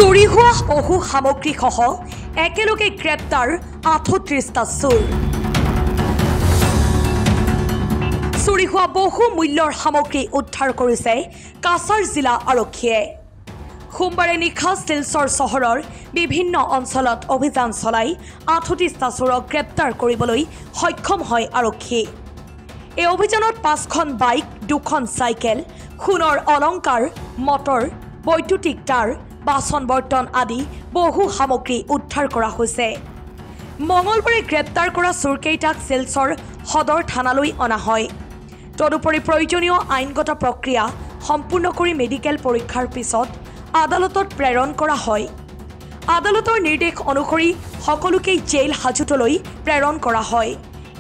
চুৰি হোৱা বহু সামগ্ৰীসহ একেলগে গ্ৰেপ্তাৰ ৩৮টা চোৰ। চুৰি হোৱা বহু মূল্যৰ সামগ্ৰী উদ্ধাৰ কৰিছে কাছাৰ জিলা আৰক্ষীয়ে। সোমবাৰে নিশা শিলচৰ চহৰৰ বিভিন্ন অঞ্চলত অভিযান চলাই ৩৮টা চোৰক গ্ৰেপ্তাৰ কৰিবলৈ সক্ষম হয় আৰক্ষী। এই অভিযানত ৫খন বাইক, 2খন চাইকেল, সোণৰ অলংকাৰ, মটৰ, বৈদ্যুতিক তাঁৰ, বাচন বৰ্তন আদি বহু সামগ্ৰী উদ্ধাৰ কৰা হৈছে। মঙলবাৰে গ্ৰেপ্তাৰ কৰা চোৰকেইটাক শিলচৰ সদৰ থানালৈ অনা হয়। তদুপৰি প্ৰয়োজনীয় আইনগত প্ৰক্ৰিয়া সম্পূৰ্ণ কৰি মেডিকেল পৰীক্ষাৰ পিছত আদালতত প্ৰেৰণ কৰা হয়। আদালতৰ নিৰ্দেশ অনুসৰি সকলোকেই জেইল হাজতলৈ প্ৰেৰণ কৰা হয়।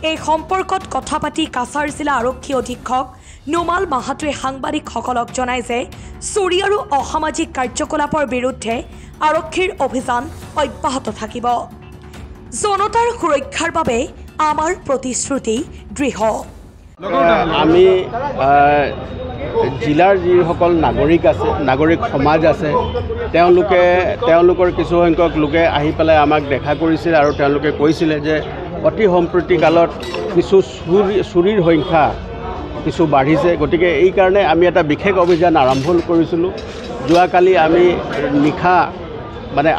এই সম্পৰ্কত কথা পাতি কাছাৰ জিলা আৰক্ষী অধীক্ষক নুমাল মাহাতোৱে সাংবাদিকসকলক জনায় যে চুৰি আৰু অসামাজিক কাৰ্যকলাপৰ বিৰুদ্ধে আৰক্ষীৰ অভিযান অব্যাহত থাকিব। জনতাৰ সুৰক্ষাৰ বাবে আমাৰ প্ৰতিশ্ৰুতি দৃঢ়। আমি জিলাৰ যিসকল নাগৰিক আছে, নাগৰিক সমাজ আছে, তেওঁলোকৰ কিছুসংখ্যক লোকে আহি পেলাই আমাক দেখা কৰিছিল আৰু তেওঁলোকে কৈছিলে যে অতি সম্প্ৰতি কালত কিছু চুৰিৰ সংখ্যা কিছু বাঢ়িছে। গতিকে এই কাৰণে আমি এটা বিশেষ অভিযান আৰম্ভ কৰিছিলোঁ। যোৱাকালি আমি নিশা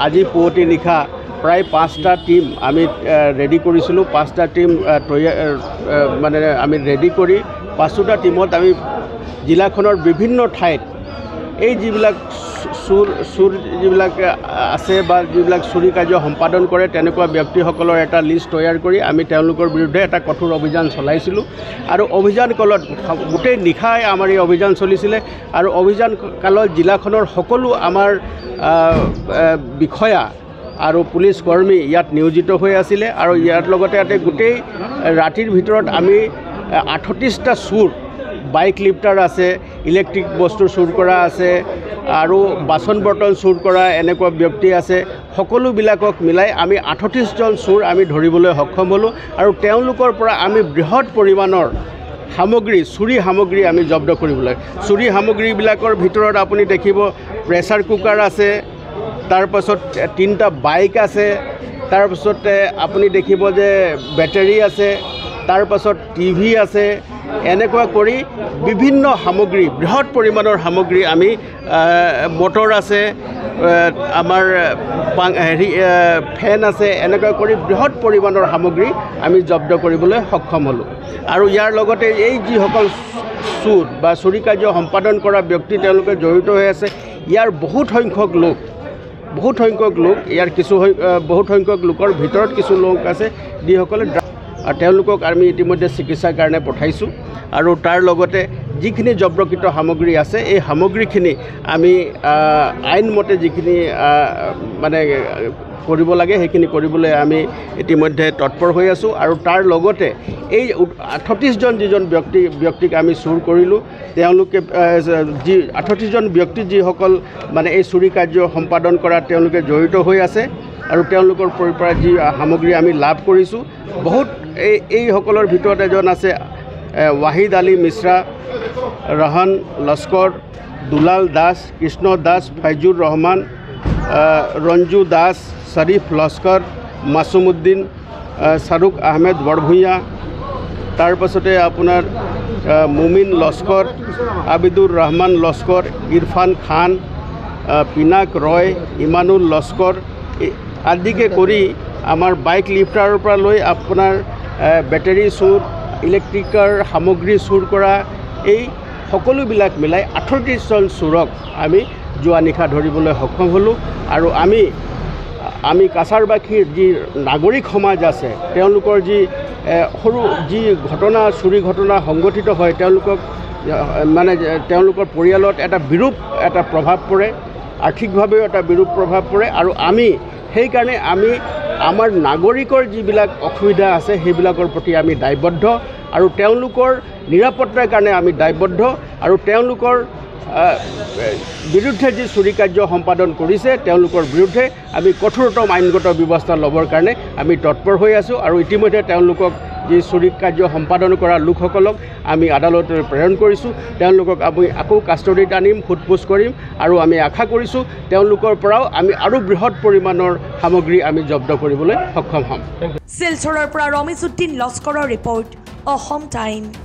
আজি পুৱতি নিশা প্ৰায় 5টা টীম আমি ৰেডি কৰিছিলোঁ। 5টা টীম আমি ৰেডি কৰি 5টা টীমত আমি জিলাখনৰ বিভিন্ন ঠাইত এই যিবিলাক চুৰ যিবিলাক আছে বা যিবিলাক চুৰি কাৰ্য সম্পাদন কৰে তেনেকুৱা ব্যক্তিসকলৰ এটা লিষ্ট তৈয়াৰ কৰি আমি তেওঁলোকৰ বিৰুদ্ধে এটা কঠোৰ অভিযান চলাইছিলোঁ। আৰু অভিযান কালত গোটেই নিশাই আমাৰ এই অভিযান চলিছিলে আৰু অভিযান কালত জিলাখনৰ সকলো আমাৰ বিষয়া আৰু পুলিচ কৰ্মী ইয়াত নিয়োজিত হৈ আছিলে। আৰু ইয়াৰ লগতে গোটেই ৰাতিৰ ভিতৰত আমি ৩৮টা চুৰ, বাইক লিফ্টাৰ আছে, ইলেক্ট্ৰিক বস্তু চুৰ কৰা আছে আৰু বাচন বৰ্তন চুৰ কৰা এনেকুৱা ব্যক্তি আছে। সকলোবিলাকক মিলাই আমি ৩৮জন চুৰ আমি ধৰিবলৈ সক্ষম হ'লোঁ। আৰু তেওঁলোকৰ পৰা আমি বৃহৎ পৰিমাণৰ সামগ্ৰী, চুৰি সামগ্ৰী আমি জব্দ কৰিবলৈ। চুৰি সামগ্ৰীবিলাকৰ ভিতৰত আপুনি দেখিব প্ৰেছাৰ কুকাৰ আছে, তাৰপাছত 3টা বাইক আছে, তাৰপাছতে আপুনি দেখিব যে বেটাৰী আছে, তাৰপাছত টিভি আছে। এনেকুৱা কৰি বিভিন্ন সামগ্ৰী, বৃহৎ পৰিমাণৰ সামগ্ৰী আমি মটৰ আছে, আমাৰ ফেন আছে, এনেকুৱা কৰি বৃহৎ পৰিমাণৰ সামগ্ৰী আমি জব্দ কৰিবলৈ সক্ষম হ'লোঁ। আৰু ইয়াৰ লগতে এই যিসকল চুৰ বা চুৰি কাৰ্য সম্পাদন কৰা ব্যক্তি তেওঁলোকে জড়িত হৈ আছে, ইয়াৰ বহুত সংখ্যক লোক ইয়াৰ বহুত সংখ্যক লোকৰ ভিতৰত কিছু লোক আছে যিসকলে তেওঁলোকক আমি ইতিমধ্যে চিকিৎসাৰ কাৰণে পঠাইছোঁ। আৰু তাৰ লগতে যিখিনি জব্দকৃত সামগ্ৰী আছে এই সামগ্ৰীখিনি আমি আইনমতে যিখিনি কৰিব লাগে সেইখিনি কৰিবলৈ আমি ইতিমধ্যে তৎপৰ হৈ আছোঁ। আৰু তাৰ লগতে এই ৩৮জন যিজন ব্যক্তিক আমি চুৰ কৰিলোঁ, তেওঁলোকে ৩৮জন ব্যক্তি যিসকল এই চুৰি কাৰ্য সম্পাদন কৰাত তেওঁলোকে জড়িত হৈ আছে আৰু তেওঁলোকৰ পৰা যি সামগ্ৰী আমি লাভ কৰিছোঁ, বহুত এইসকলৰ ভিতৰত এজন আছে ৱাহিদ আলী মিশ্ৰা, ৰহন লস্কৰ, দুলাল দাস, কৃষ্ণ দাস, ফাইজুৰ ৰহমান, ৰঞ্জু দাস, শ্বৰীফ লস্কৰ, মাছুমুদ্দিন, শ্বাহৰুখ আহমেদ বৰভূঞা, তাৰপাছতে আপোনাৰ মুমিন লস্কৰ, আবিদুৰ ৰহমান লস্কৰ, ইৰফান খান, পিনাক ৰয়, ইমানুল লস্কৰ আদিকে কৰি আমাৰ বাইক লিফ্টাৰৰ পৰা লৈ আপোনাৰ বেটাৰী চুৰ, ইলেক্ট্ৰিকৰ সামগ্ৰী চুৰ কৰা, এই সকলোবিলাক মিলাই ৩৮জন চোৰক আমি যোৱা নিশা ধৰিবলৈ সক্ষম হ'লোঁ। আৰু আমি কাছাৰবাসীৰ যি নাগৰিক সমাজ আছে, তেওঁলোকৰ যি চুৰি ঘটনা সংঘটিত হয়, তেওঁলোকৰ পৰিয়ালত এটা প্ৰভাৱ পৰে, আৰ্থিকভাৱেও এটা বিৰূপ প্ৰভাৱ পৰে। আৰু সেইকাৰণে আমাৰ নাগৰিকৰ যিবিলাক অসুবিধা আছে সেইবিলাকৰ প্ৰতি আমি দায়বদ্ধ আৰু তেওঁলোকৰ নিৰাপত্তাৰ কাৰণে আমি দায়বদ্ধ। আৰু তেওঁলোকৰ বিৰুদ্ধে যি চুৰি কাৰ্য সম্পাদন কৰিছে তেওঁলোকৰ বিৰুদ্ধে আমি কঠোৰতম আইনগত ব্যৱস্থা ল'বৰ কাৰণে আমি তৎপৰ হৈ আছোঁ। আৰু ইতিমধ্যে তেওঁলোকক যি চুৰি কাৰ্য সম্পাদন কৰা লোকসকলক আমি আদালতলৈ প্ৰেৰণ কৰিছোঁ তেওঁলোকক আমি আকৌ কাষ্টডিত আনিম সোধপোছ কৰিম আৰু আমি আশা কৰিছোঁ তেওঁলোকৰ পৰাও আমি আৰু বৃহৎ পৰিমাণৰ সামগ্ৰী আমি জব্দ কৰিবলৈ সক্ষম হ'ম শিলচৰৰ পৰা ৰমিজউদ্দিন লস্কৰৰ ৰিপৰ্ট অসম টাইম।